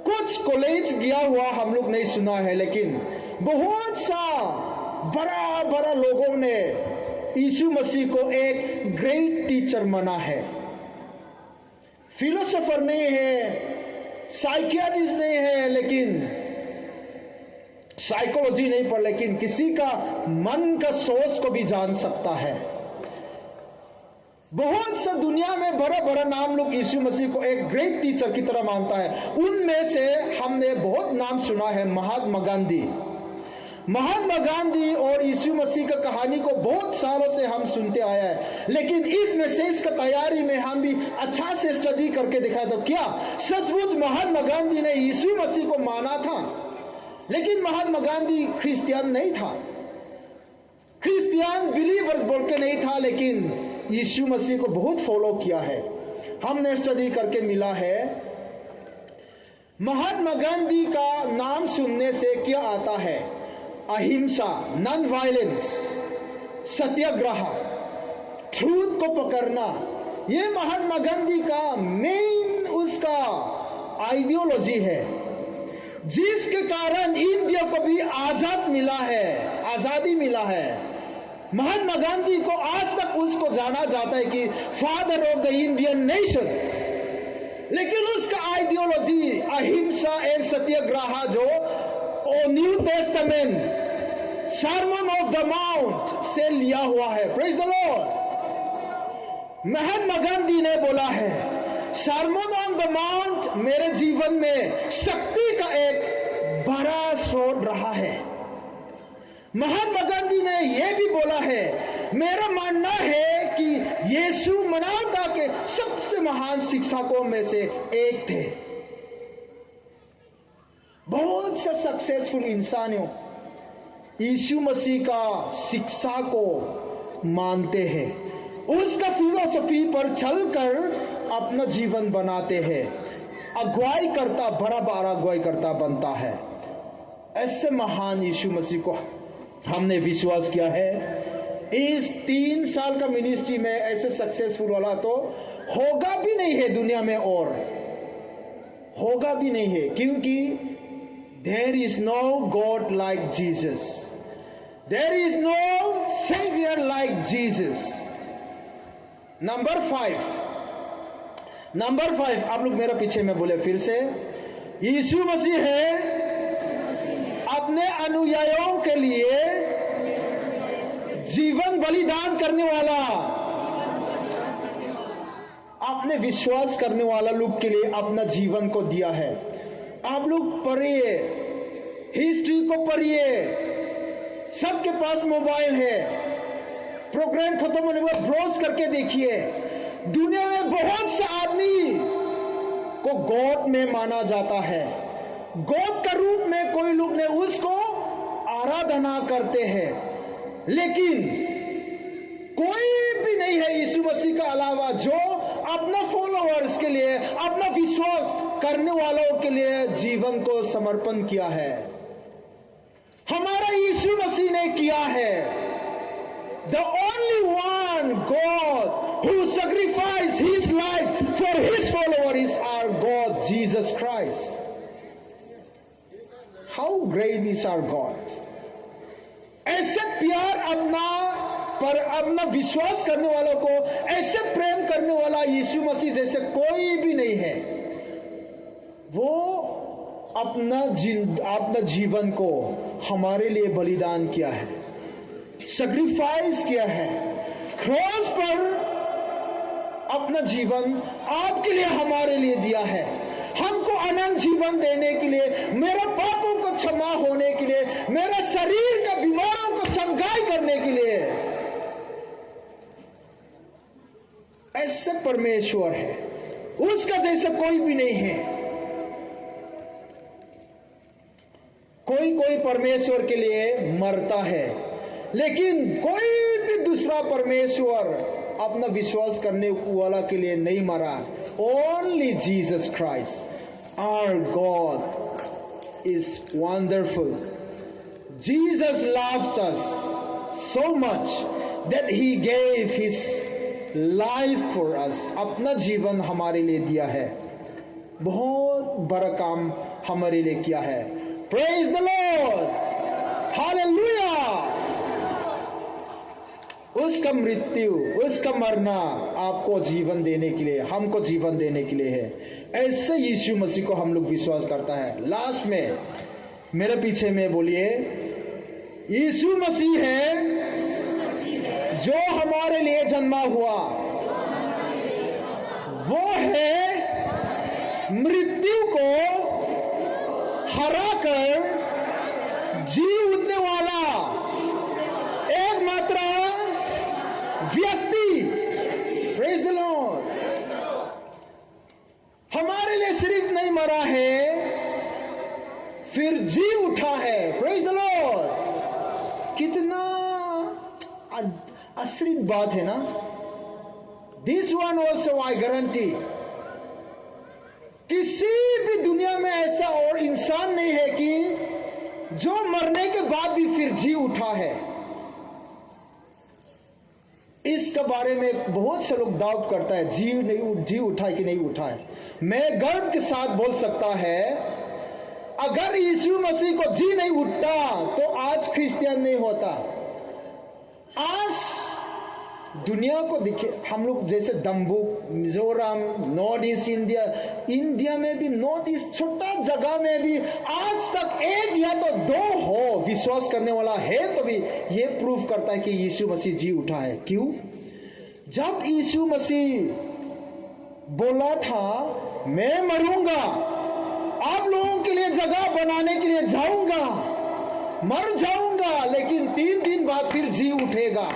कुछ कॉलेज गया हुआ हम लोग नहीं सुना है, लेकिन बहुत सा बड़ा बड़ा लोगों ने यीशु मसीह को एक ग्रेट टीचर माना है। फिलोसोफर नहीं है, साइकियाट्रिस्ट नहीं है, लेकिन साइकोलॉजी नहीं पर, लेकिन किसी का मन का सोच को भी जान सकता है। बहुत सा दुनिया में बड़ा बड़ा नाम लोग यीशु मसीह को एक ग्रेट टीचर की तरह मानता है। उनमें से हमने बहुत नाम सुना है, महात्मा गांधी और यीशु मसीह का कहानी को बहुत सालों से हम सुनते आया है। लेकिन इस मैसेज का तैयारी में हम भी अच्छा से स्टडी करके देखा, तो क्या सचमुच महात्मा गांधी ने यीशु मसीह को माना था? लेकिन महात्मा गांधी क्रिश्चियन नहीं था, क्रिश्चियन बिलीवर्स बोल के नहीं था, लेकिन यीशु मसीह को बहुत फॉलो किया है। हमने स्टडी करके मिला है, महात्मा गांधी का नाम सुनने से क्या आता है? अहिंसा, नॉन वायलेंस, सत्याग्रह, ट्रूथ को पकड़ना, ये महात्मा गांधी का मेन उसका आइडियोलॉजी है, जिसके कारण इंडिया को भी आजादी मिला है। महात्मा गांधी को आज तक उसको जाना जाता है कि father of the Indian nation, लेकिन उसका आइडियोलॉजी अहिंसा एंड सत्याग्रह जो New Testament sermon of the mount से लिया हुआ है। Praise the Lord. Mahatma Gandhi ने बोला है, सर्मन ऑन द माउंट मेरे जीवन में शक्ति का एक बड़ा स्रोत रहा है। महात्मा गांधी ने यह भी बोला है, मेरा मानना है कि यीशु मानवता के सबसे महान शिक्षकों में से एक थे। बहुत से सक्सेसफुल इंसानों यीशु मसीह का शिक्षा को मानते हैं, उसका फिलोसफी पर चलकर अपना जीवन बनाते हैं, अगुवाई करता, बड़ा अगुवाई करता बनता है। ऐसे महान यीशु मसीह को हमने विश्वास किया है। इस 3 साल का मिनिस्ट्री में ऐसे सक्सेसफुल वाला तो होगा भी नहीं है दुनिया में, और होगा भी नहीं है, क्योंकि there is no God like Jesus, there is no Savior like Jesus। Number 5 आप लोग मेरा पीछे में बोले फिर से, यीशु मसीह है अपने अनुयायियों के लिए जीवन बलिदान करने वाला, अपने विश्वास करने वाला लोग के लिए अपना जीवन को दिया है। आप लोग पढ़िए, हिस्ट्री को पढ़िए, सबके पास मोबाइल है, प्रोग्राम खत्म होने पर ब्राउज करके देखिए। दुनिया में बहुत से आदमी को गॉड में माना जाता है, गॉड का रूप में कोई लोग ने उसको आराधना करते हैं, लेकिन कोई भी नहीं है यीशु मसीह का अलावा जो अपना फॉलोअर्स के लिए, अपना विश्वास करने वालों के लिए जीवन को समर्पण किया है। हमारा यीशु मसीह ने किया है। The only one God who sacrificed his life for his follower is our God Jesus Christ. How great is our God! ऐसे प्यार अपना विश्वास करने वालों को ऐसे प्रेम करने वाला यीशु मसीह जैसे कोई भी नहीं है। वो अपना जीवन को हमारे लिए बलिदान किया है, सैक्रिफाइस किया है। क्रॉस पर अपना जीवन आपके लिए, हमारे लिए दिया है, हमको अनंत जीवन देने के लिए, मेरे पापों को क्षमा होने के लिए, मेरा शरीर का बीमारों को चंगाई करने के लिए। ऐसे परमेश्वर है, उसका जैसा कोई भी नहीं है। कोई परमेश्वर के लिए मरता है, लेकिन कोई भी दूसरा परमेश्वर अपना विश्वास करने वाला के लिए नहीं मरा। Only Jesus Christ, our God is wonderful. Jesus loves us so much that he gave his life for us. अपना जीवन हमारे लिए दिया है, बहुत बड़ा काम हमारे लिए किया है। Praise the Lord, hallelujah. उसका मृत्यु, उसका मरना आपको जीवन देने के लिए, हमको जीवन देने के लिए है। ऐसे यीशु मसीह को हम लोग विश्वास करता है। लास्ट में मेरे पीछे में बोलिए, यीशु मसीह है जो हमारे लिए जन्मा हुआ, वो है मृत्यु को हराकर जी उठने वाला एकमात्र व्यक्ति। Praise the Lord. हमारे लिए सिर्फ नहीं मरा है, फिर जी उठा है। Praise the Lord. कितना आश्चर्य बात है ना। This one also I guarantee, किसी भी दुनिया में ऐसा और इंसान नहीं है कि जो मरने के बाद भी फिर जी उठा है। इसके बारे में बहुत से लोग डाउट करता है, जी उठा है कि नहीं उठा है। मैं गर्व के साथ बोल सकता है, अगर यीशु मसीह को जी नहीं उठता तो आज क्रिश्चियन नहीं होता। आज दुनिया को दिखे, हम लोग जैसे दम्बुक, मिजोरम, नॉर्थ ईस्ट इंडिया में भी, नॉर्थ ईस्ट छोटा जगह में भी आज तक एक या तो दो हो विश्वास करने वाला है, तो भी ये प्रूफ करता है कि यीशु मसीह जी उठा है। क्यों? जब यीशु मसीह बोला था, मैं मरूंगा, आप लोगों के लिए जगह बनाने के लिए जाऊंगा, मर जाऊंगा, लेकिन 3 दिन बाद फिर जी उठेगा,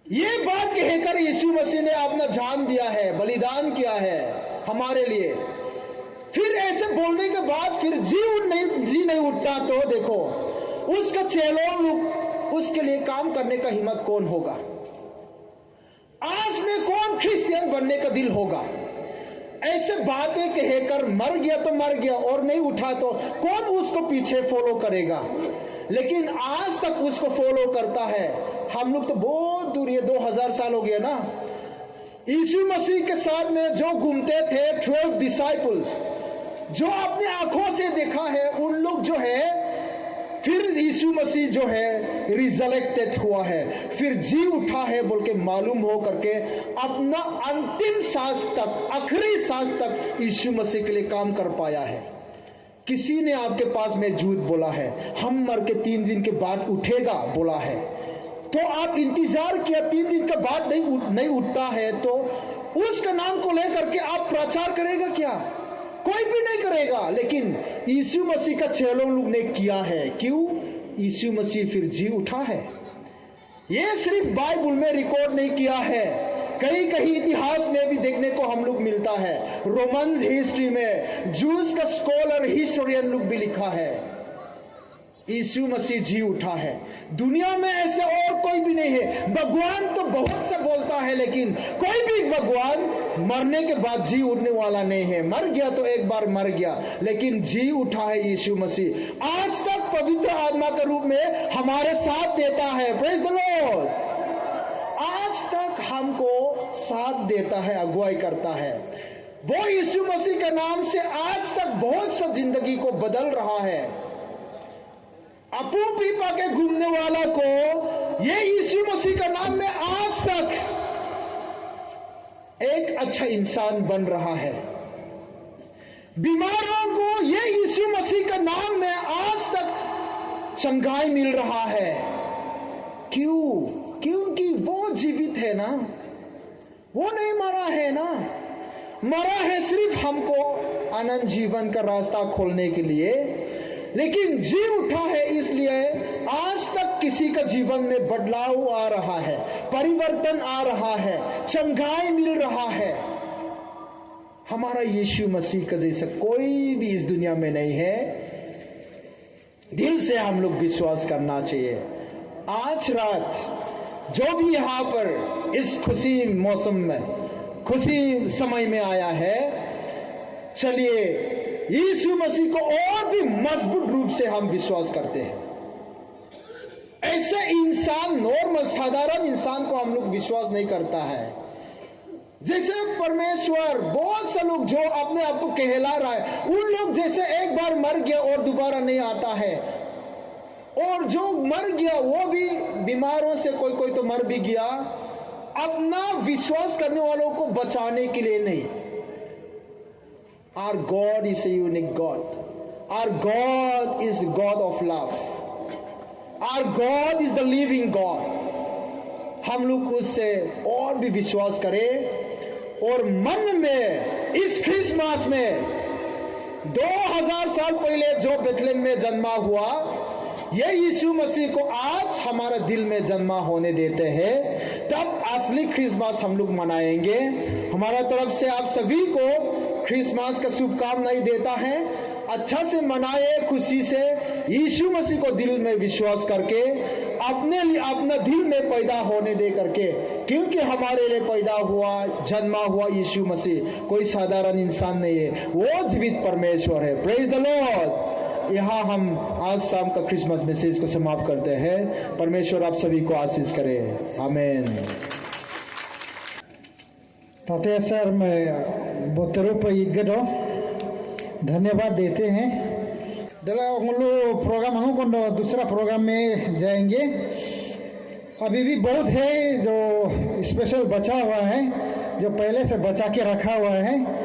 ये बात कहकर यीशु मसीह ने अपना जान दिया है, बलिदान किया है हमारे लिए। फिर ऐसे बोलने के बाद फिर जी नहीं उठता तो देखो उसका चेलों लोग उसके लिए काम करने का हिम्मत कौन होगा? आज में कौन क्रिश्चियन बनने का दिल होगा? ऐसे बातें कहकर मर गया तो मर गया और नहीं उठा तो कौन उसको पीछे फॉलो करेगा? लेकिन आज तक उसको फॉलो करता है। हम लोग तो बहुत दूर, ये 2000 साल हो गया ना। यीशु मसीह के साथ में जो घूमते थे 12 डिसाइपल्स, जो अपने आंखों से देखा है, उन लोग जो है फिर यीशु मसीह जो है रिजरेक्टेड हुआ है, फिर जी उठा है बोल के मालूम हो करके अपना अंतिम सांस तक, आखिरी सांस तक यीशु मसीह के लिए काम कर पाया है। किसी ने आपके पास में झूठ बोला है, हम मर के 3 दिन के बाद उठेगा बोला है, तो आप इंतजार किया, 3 दिन के बाद नहीं उठता है, तो उसका नाम को लेकर के आप प्रचार करेगा क्या? कोई भी नहीं करेगा। लेकिन यीशु मसीह का चेलों लोग ने किया है। क्यों? यीशु मसीह फिर जी उठा है। ये सिर्फ बाइबल में रिकॉर्ड नहीं किया है, कहीं कहीं इतिहास में भी देखने को हम लोग मिलता है। रोमन्स हिस्ट्री में, जूस का स्कॉलर हिस्टोरियन लोग भी लिखा है। यीशु मसीह जी उठा है। दुनिया में ऐसे और कोई भी नहीं है। भगवान तो बहुत सा बोलता है, लेकिन कोई भी भगवान मरने के बाद जी उठने वाला नहीं है। मर गया तो एक बार मर गया, लेकिन जी उठा है यीशु मसीह। आज तक पवित्र आत्मा के रूप में हमारे साथ देता है। Praise the Lord. आज तक हमको साथ देता है, अगुवाई करता है। वो यीशु मसीह के नाम से आज तक बहुत सा जिंदगी को बदल रहा है। अपू पीपा के घूमने वाला को ये यीशु मसीह का नाम में आज तक एक अच्छा इंसान बन रहा है। बीमारों को ये यीशु मसीह का नाम में आज तक चंगाई मिल रहा है। क्यों? क्योंकि वो जीवित है ना, वो नहीं मरा है ना। मरा है सिर्फ हमको अनंत जीवन का रास्ता खोलने के लिए, लेकिन जी उठा है, इसलिए आज तक किसी का जीवन में बदलाव आ रहा है, परिवर्तन आ रहा है, चंगाई मिल रहा है। हमारा यीशु मसीह का जैसा कोई भी इस दुनिया में नहीं है। दिल से हम लोग विश्वास करना चाहिए। आज रात जो भी यहाँ पर इस खुशी मौसम में, खुशी समय में आया है, चलिए यीशु मसीह को और भी मजबूत रूप से हम विश्वास करते हैं। ऐसे इंसान, नॉर्मल साधारण इंसान को हम लोग विश्वास नहीं करता है। जैसे परमेश्वर, बहुत से लोग जो अपने आप को कहला रहा है, उन लोग जैसे एक बार मर गया और दोबारा नहीं आता है। और जो मर गया वो भी बीमारों से, कोई तो मर भी गया, अपना विश्वास करने वालों को बचाने के लिए नहीं। Our God is a unique God. Our God is God of love. Our God is the living God. हम लोग उससे और भी विश्वास करें और मन में इस क्रिसमस में 2000 साल पहले जो बेथलेहम में जन्मा हुआ, ये यीशु मसीह को आज हमारा दिल में जन्मा होने देते हैं, तब असली क्रिसमस हम लोग मनाएंगे। हमारा तरफ से आप सभी को क्रिसमस का शुभकामनाएं देता है। अच्छा से मनाए, खुशी से यीशु मसीह को दिल में विश्वास करके, अपने लिए अपना दिल में पैदा होने दे करके, क्योंकि हमारे लिए पैदा हुआ, जन्मा हुआ यीशु मसीह कोई साधारण इंसान नहीं है, वो जीवित परमेश्वर है। Praise the Lord. यहाँ हम आज शाम का क्रिसमस मैसेज को समाप्त करते हैं। परमेश्वर आप सभी को आशीष करे। आमीन। ताते सर मैं बोतरों पर ईदगदो धन्यवाद देते हैं। दला हम लोग प्रोग्राम हम दूसरा प्रोग्राम में जाएंगे। अभी भी बहुत है जो स्पेशल बचा हुआ है, जो पहले से बचा के रखा हुआ है।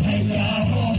भैया हो